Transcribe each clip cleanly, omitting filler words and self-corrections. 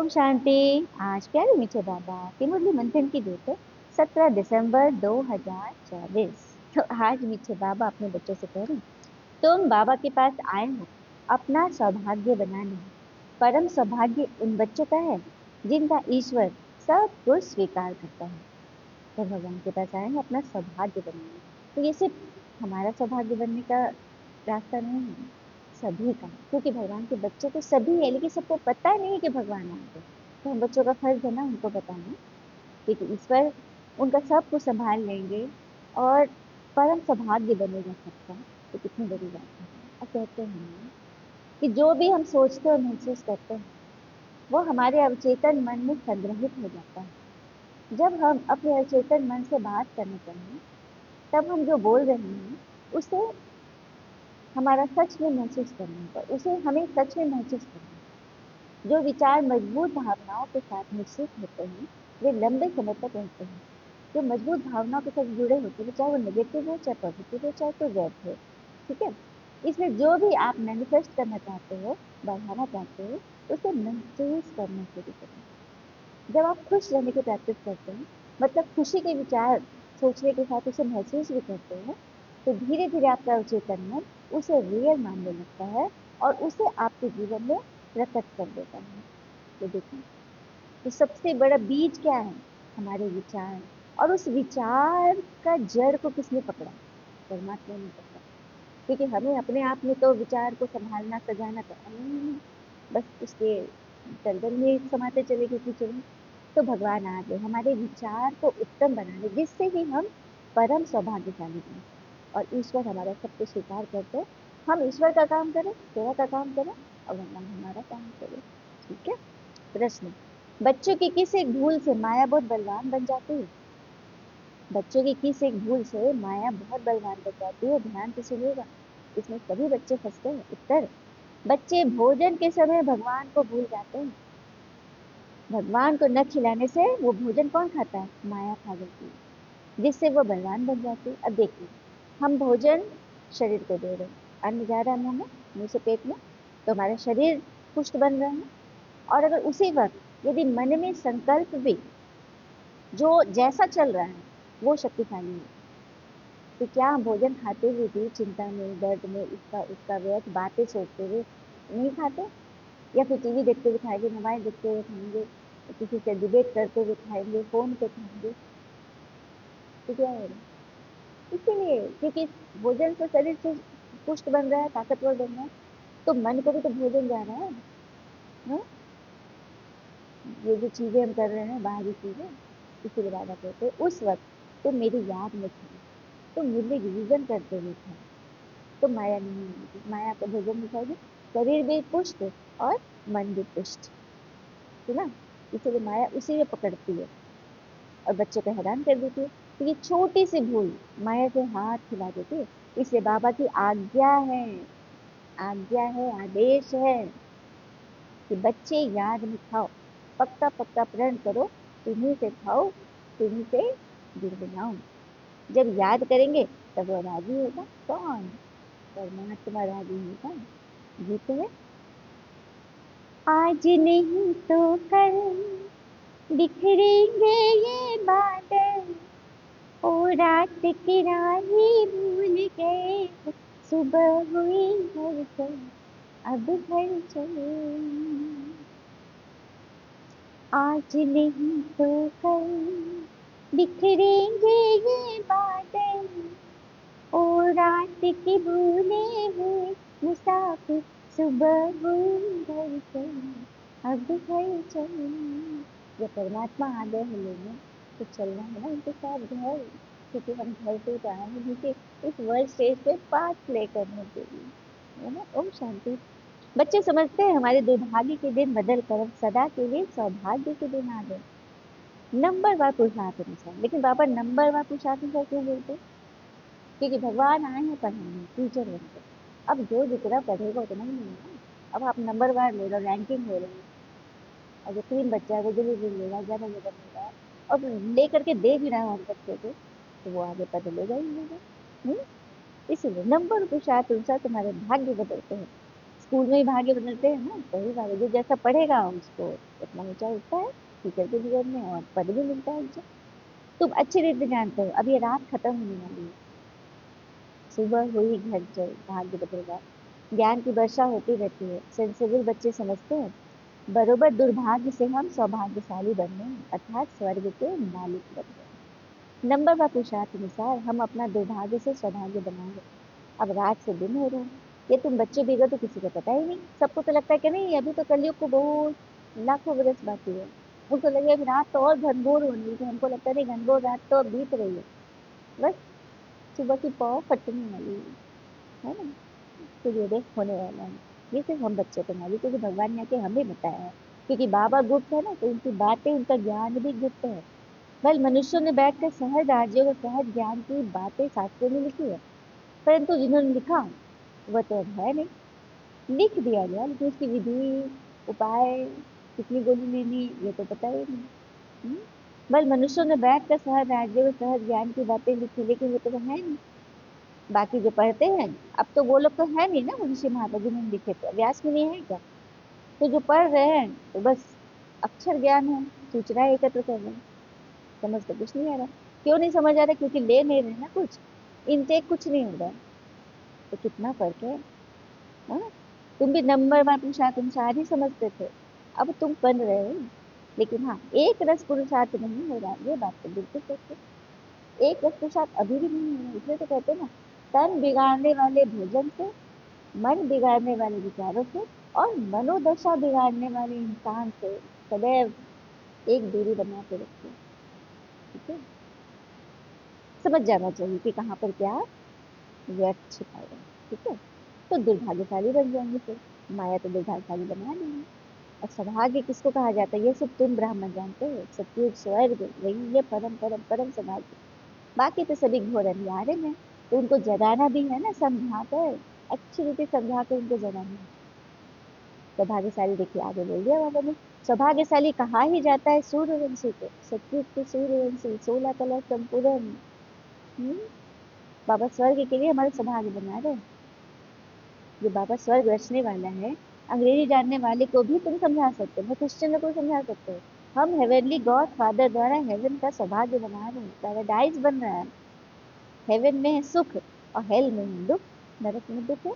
ओम शांति। आज प्यारे मीठे बाबा की मुरली मंथन की डेट है 17 दिसंबर 2024। तो आज मीठे बाबा अपने बच्चों से कह रहे हैं, तुम बाबा के पास आए हो अपना सौभाग्य बनाने। परम सौभाग्य उन बच्चों का है जिनका ईश्वर सब कुछ स्वीकार करता है। तो भगवान के पास आए हैं अपना सौभाग्य बनाने। तो ये सिर्फ हमारा सौभाग्य बनने का रास्ता नहीं है, सभी का। क्योंकि भगवान के बच्चे तो सभी है, लेकिन सबको पता नहीं है कि भगवान आ गए। तो हम बच्चों का फर्ज है ना उनको बताना, क्योंकि ईश्वर उनका सब कुछ संभाल लेंगे और परम सौभाग्य बनेगा सबका। तो कितनी बड़ी बात है। और कहते हैं ना कि जो भी हम सोचते और महसूस करते हैं वो हमारे अवचेतन मन में संग्रहित हो जाता है। जब हम अपने अवचेतन मन से बात करने चाहिए, तब हम जो बोल रहे हैं उसे हमारा सच में महसूस करना होगा, उसे हमें सच में महसूस करना है। जो विचार मजबूत भावनाओं के साथ मिश्रित होते हैं वे लंबे समय तक रहते हैं। जो मजबूत भावनाओं के साथ जुड़े होते हैं, चाहे वो नेगेटिव हो चाहे पॉजिटिव हो चाहे कोई वैध हो, ठीक है। इसलिए जो भी आप मैनिफेस्ट करना चाहते हो, बढ़ाना चाहते हो, उसे महसूस करना शुरू करें। जब आप खुश रहने की प्रैक्टिस करते हैं, मतलब खुशी के विचार सोचने के साथ उसे महसूस भी करते हैं, तो धीरे धीरे आपका अवचेतन मन उसे रियल मानने लगता है और उसे आपके जीवन में प्रकट कर देता है। तो देखिए, तो सबसे बड़ा बीज क्या है? हमारे विचार। और उस विचार का जड़ को किसने पकड़ा? परमात्मा ने पकड़ा। क्योंकि हमें अपने आप में तो विचार को संभालना सजाना तो नहीं है, बस उसके दलदल में समाते चले गए कीचड़ में। तो भगवान आ गए हमारे विचार को उत्तम बनाने, जिससे ही हम परम सौभाग्यशाली बने और ईश्वर हमारा सब कुछ स्वीकार करते हैं। हम ईश्वर का काम करें, सेवा का काम करें, और भगवान हमारा काम करे। ठीक है। प्रश्न, बच्चों की किस एक भूल से माया बहुत बलवान बन जाती है? बच्चों की किस एक भूल से माया बहुत बलवान बन जाती है? ध्यान से सुनिएगा, इसमें सभी बच्चे फंसते हैं। उत्तर, बच्चे भोजन के समय भगवान को भूल जाते हैं। भगवान को न खिलाने से वो भोजन कौन खाता है? माया खा जाती है, जिससे वो बलवान बन जाती है। अब देखिए, हम भोजन शरीर को दे रहे हैं, अन्न जा रहा है मुंह में, मुंह से पेट में, तो हमारा शरीर पुष्ट बन रहा है। और अगर उसी वक्त यदि मन में संकल्प भी जो जैसा चल रहा है वो शक्तिशाली है, तो क्या हम भोजन खाते हुए भी चिंता में, दर्द में, इसका उसका व्यर्थ बातें सोचते हुए नहीं खाते? या फिर टीवी देखते हुए खाएंगे, मोबाइल देखते हुए खाएंगे, किसी से डिबेट करते हुए खाएंगे, फोन पे खाएंगे? तो क्या होगा? इसीलिए क्योंकि भोजन से शरीर से पुष्ट बन रहा है, ताकतवर बन रहा है, तो मन को भी तो भोजन जा रहा है ना? ये जो चीजें हम कर रहे हैं बाहरी चीजें, इसीलिए बाबा कहते हैं उस वक्त तो मेरी याद में था, तो मुरली रिवीजन करते हुए था, तो माया नहीं मिलेगी। माया को भोजन नहीं खाएगी, शरीर भी पुष्ट और मन भी पुष्ट, है ना। इसीलिए माया उसी में पकड़ती है और बच्चे को हैरान कर देती है। तो ये छोटी सी भूल माया से हाथ खिला देती है। इसलिए बाबा की आज्ञा है, आज्ञा है, आदेश है कि बच्चे याद में खाओ, पक्का पक्का प्रण करो, तुम्ही से खाओ, तुम्ही से गुनगुनाओ। जब याद करेंगे तब वो राजी होगा। कौन? परमात्मा राजी होगा। गीत है, आज नहीं तो कल बिखरेंगे ये बादल, ओ रात की राही भूल गए, सुबह हुई हलचल, अब घर चले। आज नहीं तो कल बिखरेंगे ये बादल, ओ रात की भूले हुए मुसाफिर, सुबह हुई घर चले, अब घर चले। जब परमात्मा आ गए हैं लेने, तो चलना है ना उनके साथ घर, क्योंकि हम घर से तो आए हैं नीचे इस वर्ल्ड स्टेज पे पार्ट प्ले करने के लिए, है ना। ओम शांति। बच्चे समझते हैं हमारे दुर्भाग्य के दिन बदल कर अब सदा के लिए सौभाग्य के दिन आ गए। नंबरवार पुरुषार्थ अनुसार। लेकिन बाबा नंबरवार पुरुषार्थ अनुसार क्यों बोलते हैं? क्योंकि भगवान आए हैं पढ़ाने, टीचर बनकर। अब जो जितना पढ़ेगा उतना ही मिलेगा। अब आप नंबरवार ले रहे हो, रैंकिंग ले रहे हो, और जो 3 बच्चा है वो जल्दी लेगा, ज्यादा ज्यादा लेगा, और लेकर के दे भी रहा है हर बच्चे को, तो वो आगे पता लेगा ही लेगा। हम्म? इसीलिए नंबर पुरुषार्थ अनुसार तुम्हारे भाग्य बदलते हैं। स्कूल में ही भाग्य बदलते हैं ना, तो वही भाग्य जो जैसा पढ़ेगा उसको उतना ऊंचा उठता है टीचर के जीवन में और पद भी मिलता है उसे। तुम अच्छी रीत से जानते हो अब ये रात खत्म होने वाली है, सुबह हुई घर चल भाग्य बदलेगा। ज्ञान की वर्षा होती रहती है, सेंसिबल बच्चे समझते हैं बरोबर दुर्भाग्य से हम सौभाग्यशाली बन गए, अर्थात स्वर्ग के मालिक बन गए। नंबर का पुरुषार्थ अनुसार हम अपना दुर्भाग्य से सौभाग्य बनाएंगे। अब रात से दिन हो रहा है, ये तुम बच्चे बिगड़ तो किसी को पता ही नहीं, सबको तो लगता है कि नहीं अभी तो कलयुग को बहुत लाखों बरस बाकी है। उनको लगे अभी रात तो और घनघोर होनी है, लेकिन हमको लगता है नहीं, घनघोर रात तो अब बीत रही है, बस सुबह की पौ फटने वाली है ना। तो ये देख होने वाला है, ये सिर्फ हम बच्चे को मालूम, क्योंकि भगवान ने आके हमें बताया है। क्योंकि बाबा गुप्त है ना, तो उनकी बातें उनका ज्ञान भी गुप्त है। बल मनुष्यों ने बैठकर सहज राज्यों को सहज ज्ञान की बातें शास्त्रों में लिखी है, परंतु जिन्होंने लिखा वह तो अब है नहीं। लिख दिया गया लेकिन उसकी विधि उपाय कितनी गोली लेनी ये तो पता ही नहीं। हम्म? बल मनुष्यों ने बैठकर सहज राज्यों को सहज ज्ञान की बातें लिखी, लेकिन वो तो है नहीं। बाकी जो पढ़ते हैं, अब तो वो लोग तो है नहीं ना, ऋषि महात्मा जिन्होंने लिखे थे, व्यास मुनि है क्या? तो जो पढ़ रहे हैं तो बस अक्षर ज्ञान है, सूचनाएं एकत्र कर रहे हैं, समझ तो कुछ नहीं आ रहा। क्यों नहीं समझ आ रहा? क्योंकि ले नहीं रहे ना कुछ, इनटेक कुछ नहीं हो रहा है। तो कितना फर्क है। हाँ, तुम भी नंबर वन पुरुषार्थ अनुसार ही समझते थे, अब तुम बन रहे हो। लेकिन हाँ, एक रस पुरुषार्थ नहीं हो रहा, ये बात तो बिल्कुल सच है। एक रस पुरुषार्थ अभी भी नहीं हो रहा, इसलिए तो कहते हैं ना, तन बिगाड़ने वाले भोजन से, मन बिगाड़ने वाले विचारों से और मनोदशा बिगाड़ने वाले इंसान से सदैव एक दूरी बना के रखिए। ठीक है, समझ जाना चाहिए कि कहाँ पर क्या व्यर्थ छिपा हुआ है। ठीक है, तो दुर्भाग्यशाली बन जाएंगे फिर, माया तो दुर्भाग्यशाली बना देंगे। और सौभाग्य किसको कहा जाता है, ये सब तुम ब्राह्मण जानते हो, सत्युग स्वर्ग वही है परम परम परम सौभाग्य। बाकी तो सभी घोर अंधियारे में, तो उनको जगाना भी है ना, समझा कर, अच्छी रीति समझा कर उनको जगाना है। सौभाग्यशाली देखिए आगे बोल दिया बाबा ने, सौभाग्यशाली कहा ही जाता है सूर्यवंशी को, सत्युग के सूर्यवंशी 16 कला संपूर्ण। हम्म, बाबा स्वर्ग के लिए हमारे सौभाग्य बना रहे हैं। जो बाबा स्वर्ग रचने वाला है, अंग्रेजी जानने वाले को भी तुम समझा सकते हो, क्रिश्चियन को समझा सकते हो। हम हेवनली गॉड फादर द्वारा हेवन का सौभाग्य बना रहे हैं, पैराडाइज बन रहा है। हेवन में है सुख और हेल में है दुख, नरक में दुख है।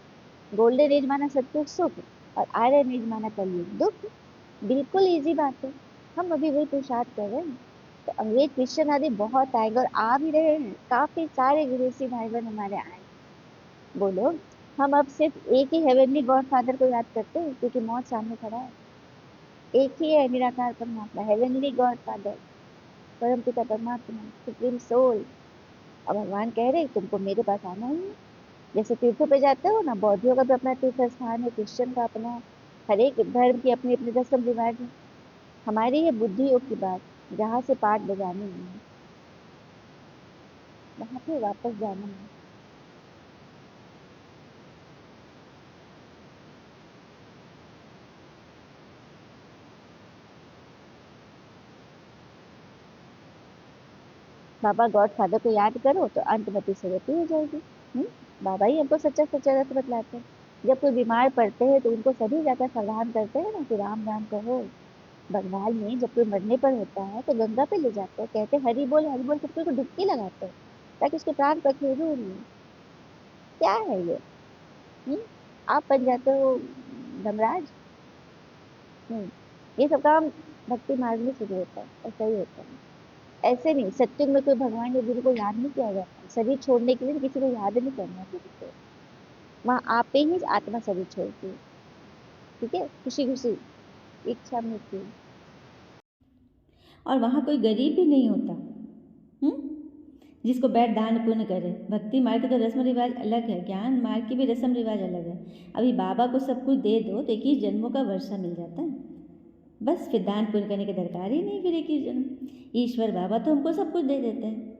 गोल्डन एज माना सत्युग सुख और आयरन एज माना कलयुग दुख। बिल्कुल इजी बात है, हम अभी वही पुरुषार्थ कर रहे हैं। तो अंग्रेज क्रिश्चियन आदि बहुत आएंगे और आ भी रहे हैं, काफी सारे विदेशी भाई बहन हमारे आए। बोलो, हम अब सिर्फ एक ही हेवनली गॉड फादर को याद करते हैं, क्योंकि मौत सामने खड़ा है। एक ही है निराकार परमात्मा, हेवनली गॉड फादर, परम पिता परमात्मा, सुप्रीम सोल। अब भगवान कह रहे तुमको मेरे पास आना ही है। जैसे तीर्थों पे जाते हो ना, बौद्धियों का भी अपना तीर्थ स्थान है, क्रिश्चियन का अपना, हर एक धर्म की अपनी अपनी रस्म रिवाज है। हमारी है बुद्धियों की बात, जहाँ से पाठ बजाने हैं वहां पे वापस जाना है। बाबा गॉड फादर को याद करो तो अंतमति सरस्वती हो जाएगी। हम्म, बाबा ही हमको सच्चा सच्चा रथ बतलाते हैं। जब कोई बीमार पड़ते हैं तो उनको सभी जाकर सावधान करते हैं ना कि राम राम कहो। बंगाल में जब कोई मरने पर होता है तो गंगा पे ले जाते हैं, कहते हैं हरि बोल करके उसको डुबकी लगाते हैं, ताकि उसके प्राण पखेरु नहीं। क्या है ये? हम्म, आप बन जाते हो धर्मराज। हम्म, ये सब काम भक्ति मार्ग में शुरू होता है, ऐसा ही होता है। ऐसे नहीं, सत्युग में कोई भगवान या गुरु को याद नहीं किया जाता, शरीर छोड़ने के लिए किसी को याद नहीं करना है गुरु को। वहां आप पे ही आत्मा शरीर छोड़ती है। ठीक है, खुशी खुशी, इच्छा मृत्यु। और वहाँ कोई गरीब भी नहीं होता। हम्म, जिसको बैठ दान पुण्य करे। भक्ति मार्ग का तो रस्म रिवाज अलग है, ज्ञान मार्ग की भी रस्म रिवाज अलग है। अभी बाबा को सब कुछ दे दो तो 21 जन्मों का वर्षा मिल जाता है, बस फिर दान पुण्य करने की दरकार ही नहीं, फिर 21 जन्म। ईश्वर बाबा तो हमको सब कुछ दे देते हैं।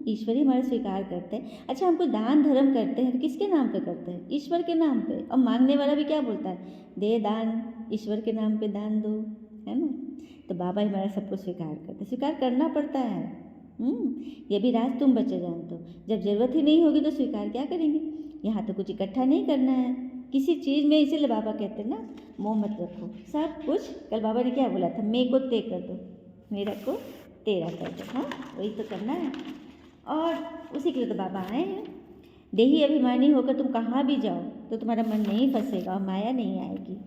ईश्वर ही हमारे स्वीकार करते हैं। अच्छा, हमको दान धर्म करते हैं तो किसके नाम पे करते हैं? ईश्वर के नाम पे। और मांगने वाला भी क्या बोलता है? दे दान, ईश्वर के नाम पे दान दो, है ना। तो बाबा ही हमारा सब कुछ स्वीकार करते हैं, स्वीकार करना पड़ता है। ये भी राज तुम बच्चे जानते हो, जब जरूरत ही नहीं होगी तो स्वीकार क्या करेंगे। यहाँ तो कुछ इकट्ठा नहीं करना है, किसी चीज़ में, इसीलिए बाबा कहते हैं ना, मोह मत रखो। सब कुछ कल बाबा ने क्या बोला था, मैं को ते कर दो, मेरा को तेरा कर दो। हाँ, वही तो करना है, और उसी के लिए तो बाबा आए हैं। देही अभिमानी होकर तुम कहाँ भी जाओ तो तुम्हारा मन नहीं फंसेगा और माया नहीं आएगी।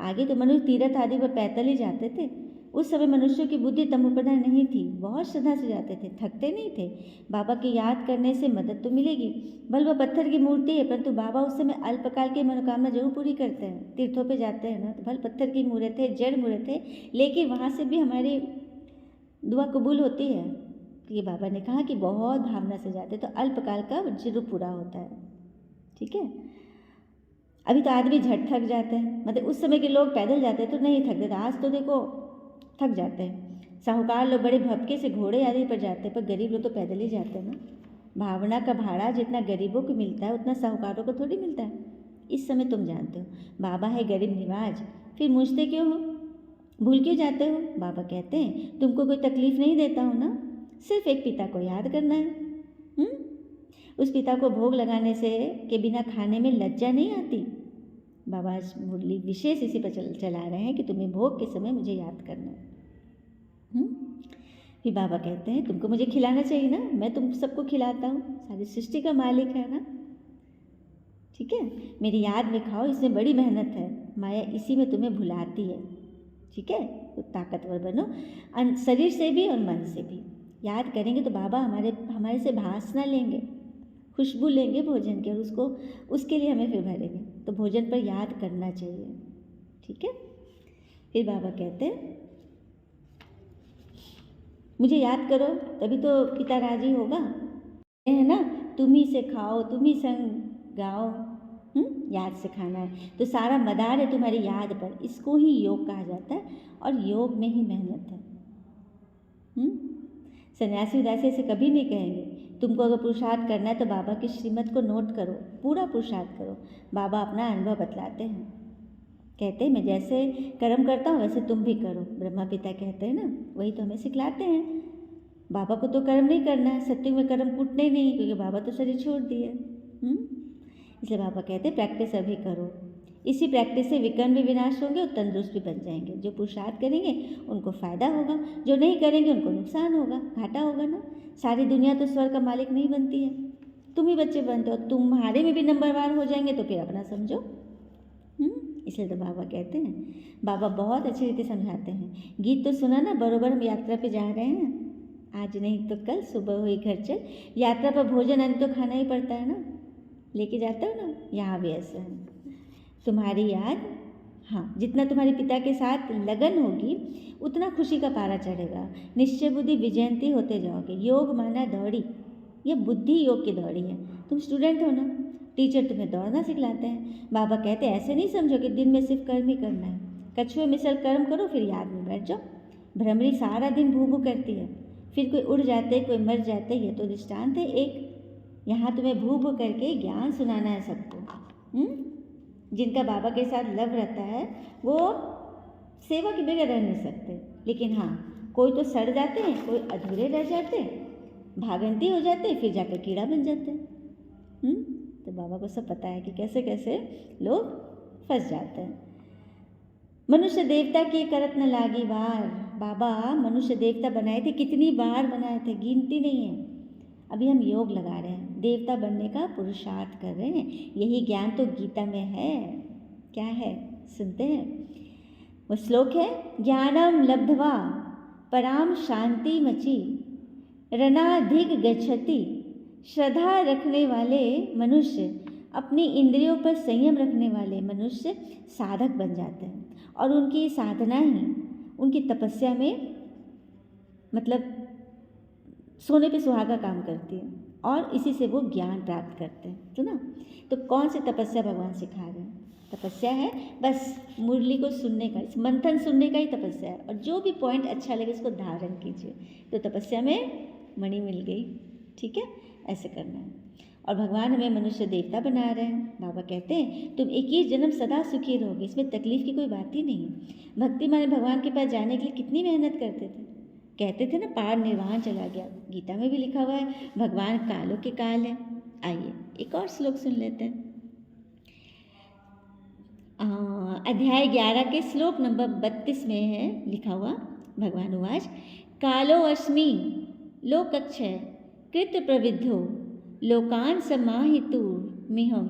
आगे तो मनुष्य तीर्थ आदि पर पैदल ही जाते थे। उस समय मनुष्यों की बुद्धि तमोप्रधान नहीं थी, बहुत श्रद्धा से जाते थे, थकते नहीं थे। बाबा की याद करने से मदद तो मिलेगी। भले वह पत्थर की मूर्ति है, परंतु बाबा उस समय अल्पकाल की मनोकामना जरूर पूरी करते हैं। तीर्थों पे जाते हैं ना, तो भले पत्थर की मूर्त है, जड़ मूर्त है, लेकिन वहाँ से भी हमारी दुआ कबूल होती है। ये बाबा ने कहा कि बहुत भावना से जाते तो अल्पकाल का जरूर पूरा होता है। ठीक है, अभी तो आदमी झट थक जाते हैं, मतलब उस समय के लोग पैदल जाते तो नहीं थकते थे, आज तो देखो थक जाते हैं। साहूकार लोग बड़े भपके से घोड़े आदि पर जाते हैं, पर गरीब लोग तो पैदल ही जाते हैं ना। भावना का भाड़ा जितना गरीबों को मिलता है उतना साहूकारों को थोड़ी मिलता है। इस समय तुम जानते हो बाबा है गरीब निवाज, फिर मुझते क्यों हो, भूल क्यों जाते हो। बाबा कहते हैं तुमको कोई तकलीफ नहीं देता हो ना, सिर्फ एक पिता को याद करना है। उस पिता को भोग लगाने से के बिना खाने में लज्जा नहीं आती। बाबा आज मुरली विशेष इसी पर चला रहे हैं कि तुम्हें भोग के समय मुझे याद करना है। फिर बाबा कहते हैं तुमको मुझे खिलाना चाहिए ना, मैं तुम सबको खिलाता हूँ, सारी सृष्टि का मालिक है ना। ठीक है, मेरी याद में खाओ, इसमें बड़ी मेहनत है, माया इसी में तुम्हें भुलाती है। ठीक है, तो ताकतवर बनो शरीर से भी और मन से भी। याद करेंगे तो बाबा हमारे से भासना लेंगे, खुशबू लेंगे भोजन के, और उसके लिए हमें फिर भरेंगे। तो भोजन पर याद करना चाहिए। ठीक है, फिर बाबा कहते हैं मुझे याद करो तभी तो पिता राजी होगा, है ना। तुम ही से खाओ, तुम ही संग गाओ, याद से खाना है। तो सारा मदार है तुम्हारी याद पर, इसको ही योग कहा जाता है, और योग में ही मेहनत है। सन्यासी उदासी ऐसे कभी नहीं कहेंगे। तुमको अगर पुरुषार्थ करना है तो बाबा की श्रीमत को नोट करो, पूरा पुरुषार्थ करो। बाबा अपना अनुभव बतलाते हैं, कहते हैं मैं जैसे कर्म करता हूँ वैसे तुम भी करो। ब्रह्मा पिता कहते हैं ना, वही तो हमें सिखलाते हैं। बाबा को तो कर्म नहीं करना है, सत्युग में कर्म कूटने नहीं, क्योंकि बाबा तो शरीर छोड़ दिए। इसलिए बाबा कहते हैं प्रैक्टिस अभी करो। इसी प्रैक्टिस से विकर्म भी विनाश होंगे और तंदुरुस्त भी बन जाएंगे। जो पुरुषार्थ करेंगे उनको फ़ायदा होगा, जो नहीं करेंगे उनको नुकसान होगा, घाटा होगा ना। सारी दुनिया तो स्वर्ग का मालिक नहीं बनती है, तुम ही बच्चे बनते हो। तुम्हारे में भी नंबरवार हो जाएंगे तो फिर अपना समझो। इसलिए तो बाबा कहते हैं, बाबा बहुत अच्छी रीति समझाते हैं। गीत तो सुना ना, बरोबर हम यात्रा पे जा रहे हैं, आज नहीं तो कल सुबह हुई घर चल। यात्रा पर भोजन अन्न तो खाना ही पड़ता है ना, लेके जाते हो ना। यहाँ भी ऐसा है, तुम्हारी याद, हाँ, जितना तुम्हारे पिता के साथ लगन होगी उतना खुशी का पारा चढ़ेगा। निश्चय बुद्धि विजयंती होते जाओगे। योग माना दौड़ी, यह बुद्धि योग की दौड़ी है। तुम स्टूडेंट हो ना, टीचर तुम्हें दौड़ना सिखलाते हैं। बाबा कहते हैं ऐसे नहीं समझो कि दिन में सिर्फ कर्म ही करना है। कछुए मिसल कर्म करो फिर याद में बैठ जाओ। भ्रमरी सारा दिन भू भू करती है, फिर कोई उड़ जाते कोई मर जाते, ये तो दृष्टांत है एक। यहाँ तुम्हें भू भू करके ज्ञान सुनाना है सबको। जिनका बाबा के साथ लव रहता है वो सेवा के बगैर रह नहीं सकते। लेकिन हाँ, कोई तो सड़ जाते हैं, कोई अधूरे रह जाते, भागंती हो जाते, फिर जाकर कीड़ा बन जाते हैं। तो बाबा को सब पता है कि कैसे कैसे लोग फंस जाते हैं। मनुष्य देवता की करत न लागी बार। बाबा मनुष्य देवता बनाए थे, कितनी बार बनाए थे, गिनती नहीं है। अभी हम योग लगा रहे हैं, देवता बनने का पुरुषार्थ कर रहे हैं। यही ज्ञान तो गीता में है। क्या है सुनते हैं, वो श्लोक है, ज्ञानम लब्ध्वा पराम शांति मची रणाधिक गच्छति। श्रद्धा रखने वाले मनुष्य, अपनी इंद्रियों पर संयम रखने वाले मनुष्य साधक बन जाते हैं, और उनकी साधना ही उनकी तपस्या में मतलब सोने पे सुहागा काम करती है, और इसी से वो ज्ञान प्राप्त करते हैं। तो ना, तो कौन सी तपस्या भगवान सिखा रहे हैं? तपस्या है बस मुरली को सुनने का, इस मंथन सुनने का ही तपस्या है। और जो भी पॉइंट अच्छा लगे उसको धारण कीजिए, तो तपस्या में मणि मिल गई। ठीक है, ऐसे करना है। और भगवान हमें मनुष्य देवता बना रहे हैं। बाबा कहते हैं तुम 21 जन्म सदा सुखी रहोगे, इसमें तकलीफ की कोई बात ही नहीं। भक्ति माने भगवान के पास जाने के लिए कितनी मेहनत करते थे, कहते थे ना, पार निर्वाण चला गया। गीता में भी लिखा हुआ है भगवान कालों के काल है। आइए एक और श्लोक सुन लेते हैं। अध्याय 11 के श्लोक नंबर 32 में है लिखा हुआ, भगवान उवाच कालो अस्मि लोकक्षय कृत प्रविद्धो लोकान् समाहितुमिहं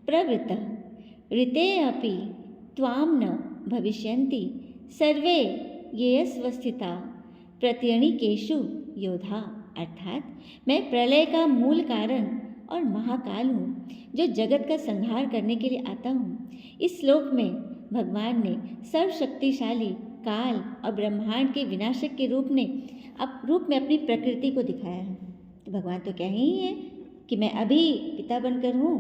प्रवृत्तः ऋते अपि त्वां न भविष्यन्ति सर्वे ये स्वस्थिता प्रत्यणिकेषु योधा। अर्थात मैं प्रलय का मूल कारण और महाकाल हूँ जो जगत का संहार करने के लिए आता हूँ। इस श्लोक में भगवान ने सर्वशक्तिशाली काल और ब्रह्मांड के विनाशक के रूप में अपनी प्रकृति को दिखाया है। तो भगवान तो कह ही है कि मैं अभी पिता बनकर हूँ,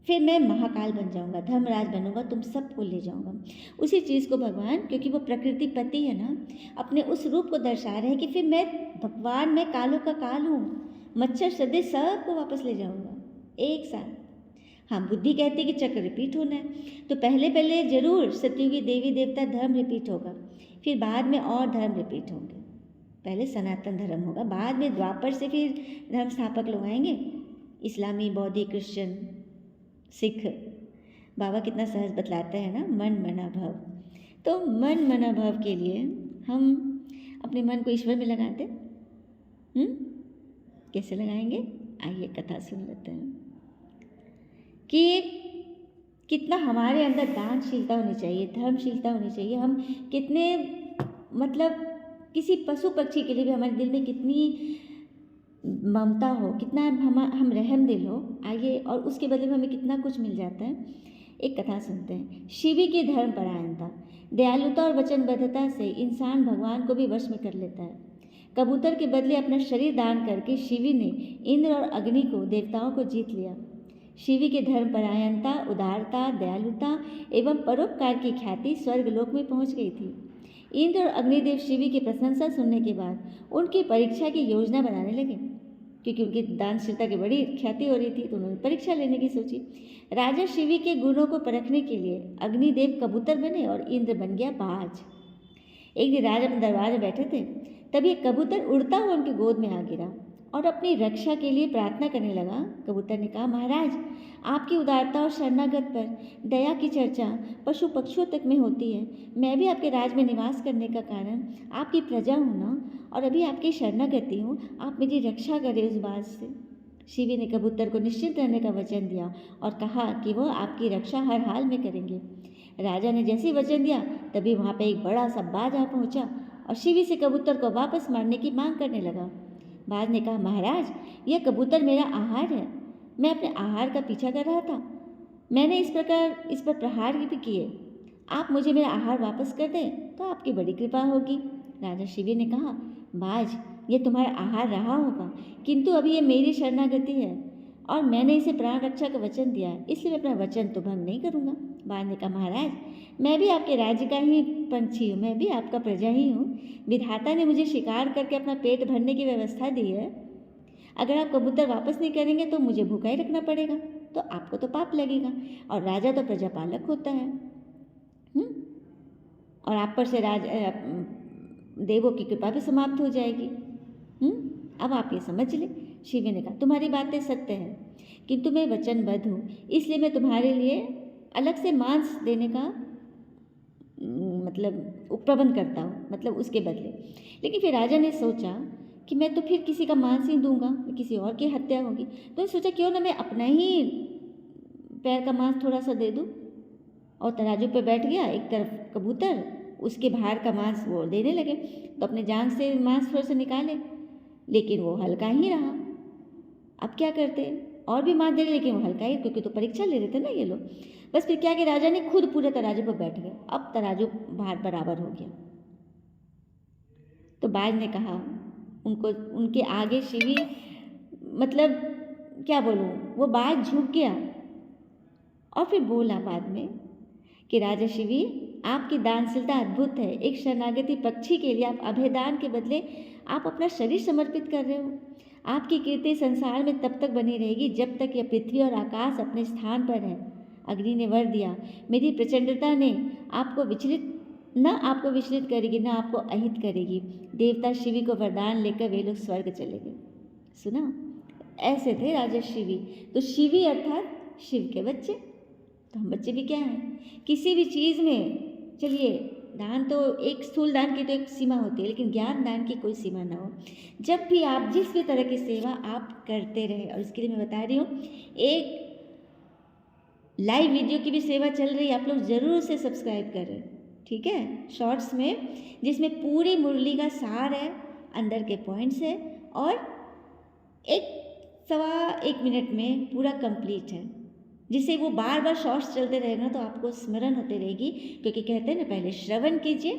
फिर मैं महाकाल बन जाऊँगा, धर्मराज बनूंगा, तुम सबको ले जाऊँगा। उसी चीज़ को भगवान, क्योंकि वो प्रकृति पति है ना, अपने उस रूप को दर्शा रहे हैं कि फिर मैं भगवान, मैं कालों का काल हूँ, मच्छर सदृश सबको वापस ले जाऊँगा एक साथ। हाँ, बुद्धि कहती है कि चक्र रिपीट होना है, तो पहले जरूर सत्युगी देवी देवता धर्म रिपीट होगा, फिर बाद में और धर्म रिपीट होंगे। पहले सनातन धर्म होगा, बाद में द्वापर से फिर धर्म स्थापक लोग आएंगे, इस्लामी, बौद्धी, क्रिश्चियन, सिख। बाबा कितना सहज बतलाते हैं ना, मन मना भव। तो मन मना भव के लिए हम अपने मन को ईश्वर में लगाते, कैसे लगाएंगे? आइए कथा सुन लेते हैं कि कितना हमारे अंदर दानशीलता होनी चाहिए, धर्मशीलता होनी चाहिए। हम कितने, मतलब किसी पशु पक्षी के लिए भी हमारे दिल में कितनी ममता हो, कितना हम रहम दिल हो, आइए, और उसके बदले में हमें कितना कुछ मिल जाता है। एक कथा सुनते हैं। शिवी की धर्म परायणता, दयालुता और वचनबद्धता से इंसान भगवान को भी वश में कर लेता है। कबूतर के बदले अपना शरीर दान करके शिवी ने इंद्र और अग्नि को, देवताओं को जीत लिया। शिवी के धर्म परायणता, उदारता, दयालुता एवं परोपकार की ख्याति स्वर्गलोक में पहुंच गई थी। इंद्र और अग्निदेव शिवी की प्रशंसा सुनने के बाद उनकी परीक्षा की योजना बनाने लगे, क्योंकि उनकी दानशीलता की बड़ी ख्याति हो रही थी, तो उन्होंने परीक्षा लेने की सोची। राजा शिवी के गुणों को परखने के लिए अग्निदेव कबूतर बने और इंद्र बन गया बाज। एक दिन राजा अपने दरबार में बैठे थे, तभी एक कबूतर उड़ता हुआ उनकी गोद में आ गिरा और अपनी रक्षा के लिए प्रार्थना करने लगा। कबूतर ने कहा, महाराज, आपकी उदारता और शरणागत पर दया की चर्चा पशु पक्षियों तक में होती है। मैं भी आपके राज में निवास करने का कारण आपकी प्रजा हूँ ना, और अभी आपकी शरणागति हूँ, आप मेरी रक्षा करें उस बात से। शिवी ने कबूतर को निश्चिंत रहने का वचन दिया और कहा कि वो आपकी रक्षा हर हाल में करेंगे। राजा ने जैसे ही वचन दिया, तभी वहाँ पर एक बड़ा सा बाज आ पहुँचा और शिवी से कबूतर को वापस मारने की मांग करने लगा। बाज ने कहा, महाराज, यह कबूतर मेरा आहार है, मैं अपने आहार का पीछा कर रहा था, मैंने इस पर प्रहार भी किए, आप मुझे मेरा आहार वापस कर दें तो आपकी बड़ी कृपा होगी। राजा शिवी ने कहा, बाज, ये तुम्हारा आहार रहा होगा, किंतु अभी ये मेरी शरणागति है और मैंने इसे प्राण रक्षा का वचन दिया है, इसलिए मैं अपना वचन तो भंग नहीं करूँगा। बाज ने कहा, महाराज, मैं भी आपके राज्य का ही पंछी हूँ, मैं भी आपका प्रजा ही हूँ। विधाता ने मुझे शिकार करके अपना पेट भरने की व्यवस्था दी है। अगर आप कबूतर वापस नहीं करेंगे तो मुझे भूखा ही रखना पड़ेगा, तो आपको तो पाप लगेगा, और राजा तो प्रजापालक होता है। और आप पर से देवों की कृपा भी समाप्त हो जाएगी। अब आप ये समझ लें। शिवी ने कहा, तुम्हारी बातें सत्य है, किंतु मैं वचनबद्ध हूँ, इसलिए मैं तुम्हारे लिए अलग से मांस देने का प्रबंध करता हूँ, मतलब उसके बदले। लेकिन फिर राजा ने सोचा कि मैं तो फिर किसी का मांस ही दूंगा, किसी और की हत्या होगी, तो सोचा क्यों ना मैं अपना ही पैर का मांस थोड़ा सा दे दूँ। और तराजू पे बैठ गया, एक तरफ कबूतर, उसके बाहर का मांस वो देने लगे, तो अपने जांघ से मांस थोड़ा सा निकाले, लेकिन वो हल्का ही रहा। अब क्या करते, और भी मांस दे रहे, लेकिन वो हल्का ही, क्योंकि तो परीक्षा ले रहे थे ना ये लोग। बस फिर क्या कि राजा ने खुद पूरे तराजू पर बैठ गए, अब तराजू भार बराबर हो गया। तो बाज ने कहा उनको, उनके आगे शिवी, क्या बोलूँ, वो बाज झुक गया और फिर बोला बाद में कि राजा शिवी, आपकी दानशीलता अद्भुत है। एक शरणागति पक्षी के लिए आप अभयदान के बदले आप अपना शरीर समर्पित कर रहे हो। आपकी कीर्ति संसार में तब तक बनी रहेगी जब तक यह पृथ्वी और आकाश अपने स्थान पर है। अग्नि ने वर दिया, मेरी प्रचंडता ने आपको विचलित करेगी, न आपको अहित करेगी। देवता शिवी को वरदान लेकर वे लोग स्वर्ग चले गए। सुना, ऐसे थे राजा शिवी। तो शिवी अर्थात शिव के बच्चे। तो हम बच्चे भी क्या हैं, किसी भी चीज़ में, चलिए दान तो एक स्थूल दान की तो एक सीमा होती है, लेकिन ज्ञान दान की कोई सीमा ना हो। जब भी आप जिस भी तरह की सेवा आप करते रहे, और इसके लिए मैं बता रही हूँ, एक लाइव वीडियो की भी सेवा चल रही है, आप लोग ज़रूर उसे सब्सक्राइब करें, ठीक है, शॉर्ट्स में, जिसमें पूरी मुरली का सार है, अंदर के पॉइंट्स है, और एक 1.25 मिनट में पूरा कंप्लीट है, जिससे वो बार बार शॉर्ट्स चलते रहेगा तो आपको स्मरण होते रहेगी, क्योंकि कहते हैं ना, पहले श्रवण कीजिए,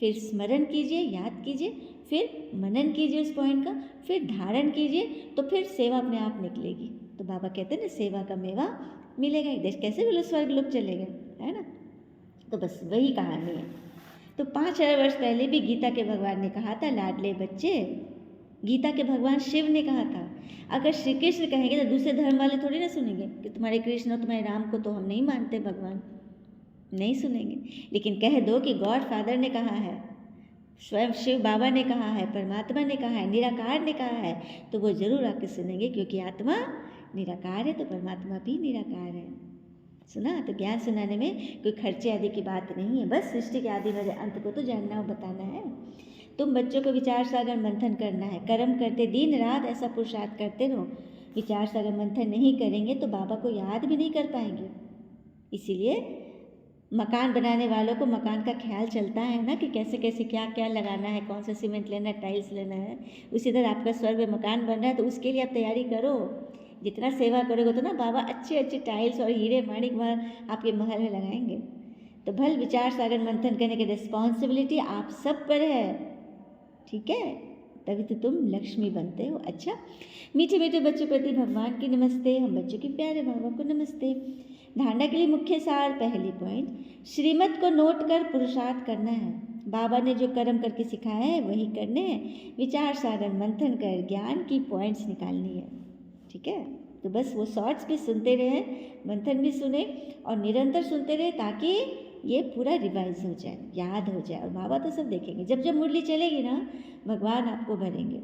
फिर स्मरण कीजिए, याद कीजिए, फिर मनन कीजिए उस पॉइंट का, फिर धारण कीजिए, तो फिर सेवा अपने आप निकलेगी। तो बाबा कहते हैं ना, सेवा का मेवा मिलेगा ही, देश कैसे बोले स्वर्ग लोग चले गए, है ना। तो बस वही कहानी है। तो 5000 वर्ष पहले भी गीता के भगवान ने कहा था, लाडले बच्चे, गीता के भगवान शिव ने कहा था, अगर श्री कृष्ण कहेंगे तो दूसरे धर्म वाले थोड़ी ना सुनेंगे कि तुम्हारे कृष्ण और तुम्हारे राम को तो हम नहीं मानते भगवान, नहीं सुनेंगे। लेकिन कह दो कि गॉड फादर ने कहा है, स्वयं शिव बाबा ने कहा है, परमात्मा ने कहा है, निराकार ने कहा है, तो वो जरूर आके सुनेंगे, क्योंकि आत्मा निराकार है तो परमात्मा भी निराकार है। सुना, तो ज्ञान सुनाने में कोई खर्चे आदि की बात नहीं है, बस सृष्टि के आदि मध्य अंत को तो जानना और बताना है। तुम बच्चों को विचार सागर मंथन करना है, कर्म करते दिन रात ऐसा पुरुषार्थ करते रहो। विचार सागर मंथन नहीं करेंगे तो बाबा को याद भी नहीं कर पाएंगे। इसीलिए मकान बनाने वालों को मकान का ख्याल चलता है ना, कि कैसे कैसे क्या क्या लगाना है, कौन सा सीमेंट लेना है, टाइल्स लेना है। उसी तरह आपका स्वर्ग में मकान बन रहा है, तो उसके लिए आप तैयारी करो। जितना सेवा करोगे तो ना बाबा अच्छे अच्छे टाइल्स और हीरे माणिक वहाँ आपके महल में लगाएंगे। तो भल विचार सागर मंथन करने की रिस्पॉन्सिबिलिटी आप सब पर है, ठीक है, तभी तो तुम लक्ष्मी बनते हो। अच्छा, मीठे मीठे बच्चों प्रति भगवान की नमस्ते, हम बच्चों के प्यारे बाबा को नमस्ते। धारणा के लिए मुख्य सार, पहली पॉइंट, श्रीमत को नोट कर पुरुषार्थ करना है। बाबा ने जो कर्म करके सिखाया है वही करने हैं। विचार सागर मंथन कर ज्ञान की पॉइंट्स निकालनी है, ठीक है। तो बस वो शॉर्ट्स भी सुनते रहे, मंथन भी सुने और निरंतर सुनते रहे, ताकि ये पूरा रिवाइज हो जाए, याद हो जाए, और बाबा तो सब देखेंगे। जब जब मुरली चलेगी ना, भगवान आपको भरेंगे।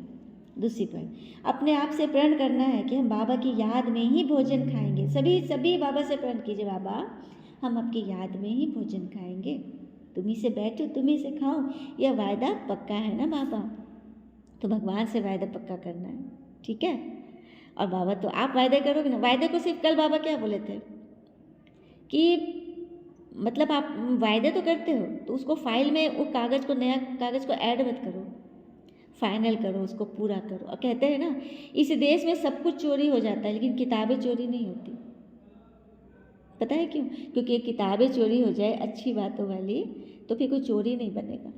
दूसरी पॉइंट, अपने आप से प्रण करना है कि हम बाबा की याद में ही भोजन खाएंगे। सभी बाबा से प्रण कीजिए, बाबा हम आपकी याद में ही भोजन खाएंगे, तुम्ही से बैठो तुम्ही से खाओ, यह वायदा पक्का है ना बाबा। तो भगवान से वायदा पक्का करना है, ठीक है। और बाबा तो आप वायदे करोगे ना, वायदे को सिर्फ कल बाबा क्या बोले थे कि मतलब आप वायदे तो करते हो तो उसको फाइल में वो कागज़ को, नया कागज़ को ऐड मत करो, फाइनल करो, उसको पूरा करो। और कहते हैं ना, इस देश में सब कुछ चोरी हो जाता है लेकिन किताबें चोरी नहीं होती। पता है क्यों? क्योंकि ये किताबें चोरी हो जाए अच्छी बातों वाली, तो फिर कोई चोरी नहीं बनेगा,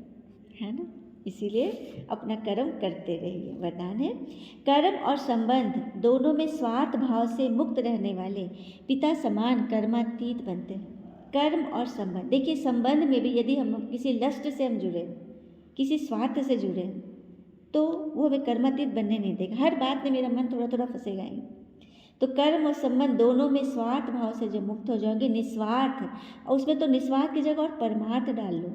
है ना। इसीलिए अपना कर्म करते रहिए, वरदान है। कर्म और संबंध दोनों में स्वार्थ भाव से मुक्त रहने वाले पिता समान कर्मातीत बनते हैं। कर्म और संबंध, देखिए संबंध में भी यदि हम किसी लस्ट से हम जुड़े, किसी स्वार्थ से जुड़े, तो वो हमें कर्मातीत बनने नहीं देगा। हर बात में मेरा मन थोड़ा थोड़ा फंसेगा ही। तो कर्म और संबंध दोनों में स्वार्थ भाव से जब मुक्त हो जाओगे, निस्वार्थ, और उसमें तो निस्वार्थ की जगह और परमार्थ डाल लो,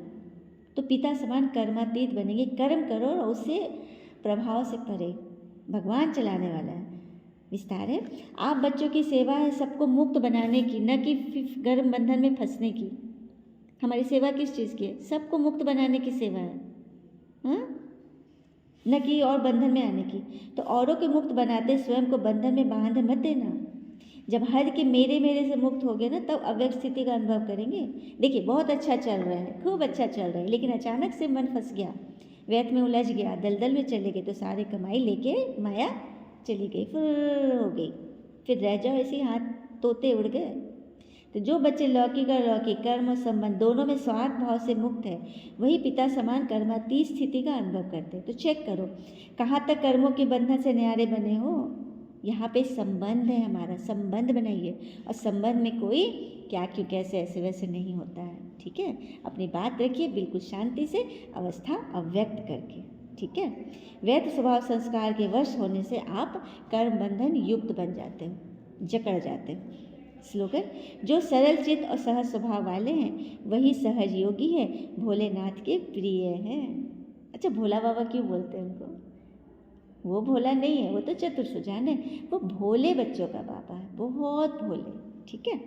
तो पिता समान कर्मातीत बनेंगे। कर्म करो और उससे प्रभाव से परे, भगवान चलाने वाला है। विस्तार है, आप बच्चों की सेवा है सबको मुक्त बनाने की, न कि गर्म बंधन में फंसने की। हमारी सेवा किस चीज़ की है? सबको मुक्त बनाने की सेवा है, हाँ, न कि और बंधन में आने की। तो औरों को मुक्त बनाते स्वयं को बंधन में बांध मत देना। जब हर के मेरे मेरे से मुक्त हो गए ना, तब अव्यक्त स्थिति का अनुभव करेंगे। देखिए बहुत अच्छा चल रहा है, खूब अच्छा चल रहा है, लेकिन अचानक से मन फंस गया, व्यर्थ में उलझ गया, दलदल में चले गए, तो सारे कमाई लेके माया चली गई, फिर हो गई, फिर रह जाओ ऐसे ही, हाथ तोते उड़ गए। तो जो बच्चे लौकिक और लौकिक कर्म और संबंध दोनों में स्वार्थ भाव से मुक्त है, वही पिता समान कर्मातीत स्थिति का अनुभव करते हैं। तो चेक करो कहाँ तक कर्मों के बंधन से न्यारे बने हो। यहाँ पे संबंध है हमारा, संबंध बनाइए, और संबंध में कोई क्या क्यों कैसे ऐसे वैसे नहीं होता है, ठीक है। अपनी बात रखिए बिल्कुल शांति से, अवस्था अव्यक्त करके, ठीक है। व्यर्थ स्वभाव संस्कार के वश होने से आप कर्म बंधन युक्त बन जाते हो, जकड़ जाते हो। स्लोगन, जो सरल चित्त और सहज स्वभाव वाले हैं वही सहज योगी है, भोलेनाथ के प्रिय हैं। अच्छा, भोला बाबा क्यों बोलते हैं उनको? वो भोला नहीं है, वो तो चतुर सुजान है, वो भोले बच्चों का बाबा है, बहुत भोले। ठीक है।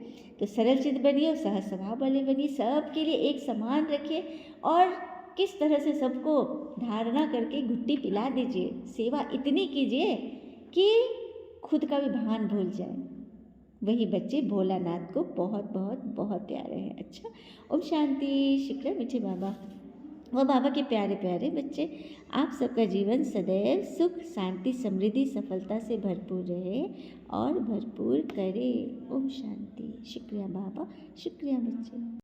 तो सरल चित्त बनिए और सहज स्वभाव वाले बनिए, सबके लिए एक समान रखिए और किस तरह से सबको धारणा करके घुट्टी पिला दीजिए, सेवा इतनी कीजिए कि खुद का भी भान भूल जाए। वही बच्चे भोलानाथ को बहुत बहुत बहुत प्यारे हैं। अच्छा, ओम शांति। शुक्र मीठे बाबा, वो बाबा के प्यारे प्यारे बच्चे, आप सबका जीवन सदैव सुख शांति समृद्धि सफलता से भरपूर रहे और भरपूर करे। ओम शांति। शुक्रिया बाबा, शुक्रिया बच्चे।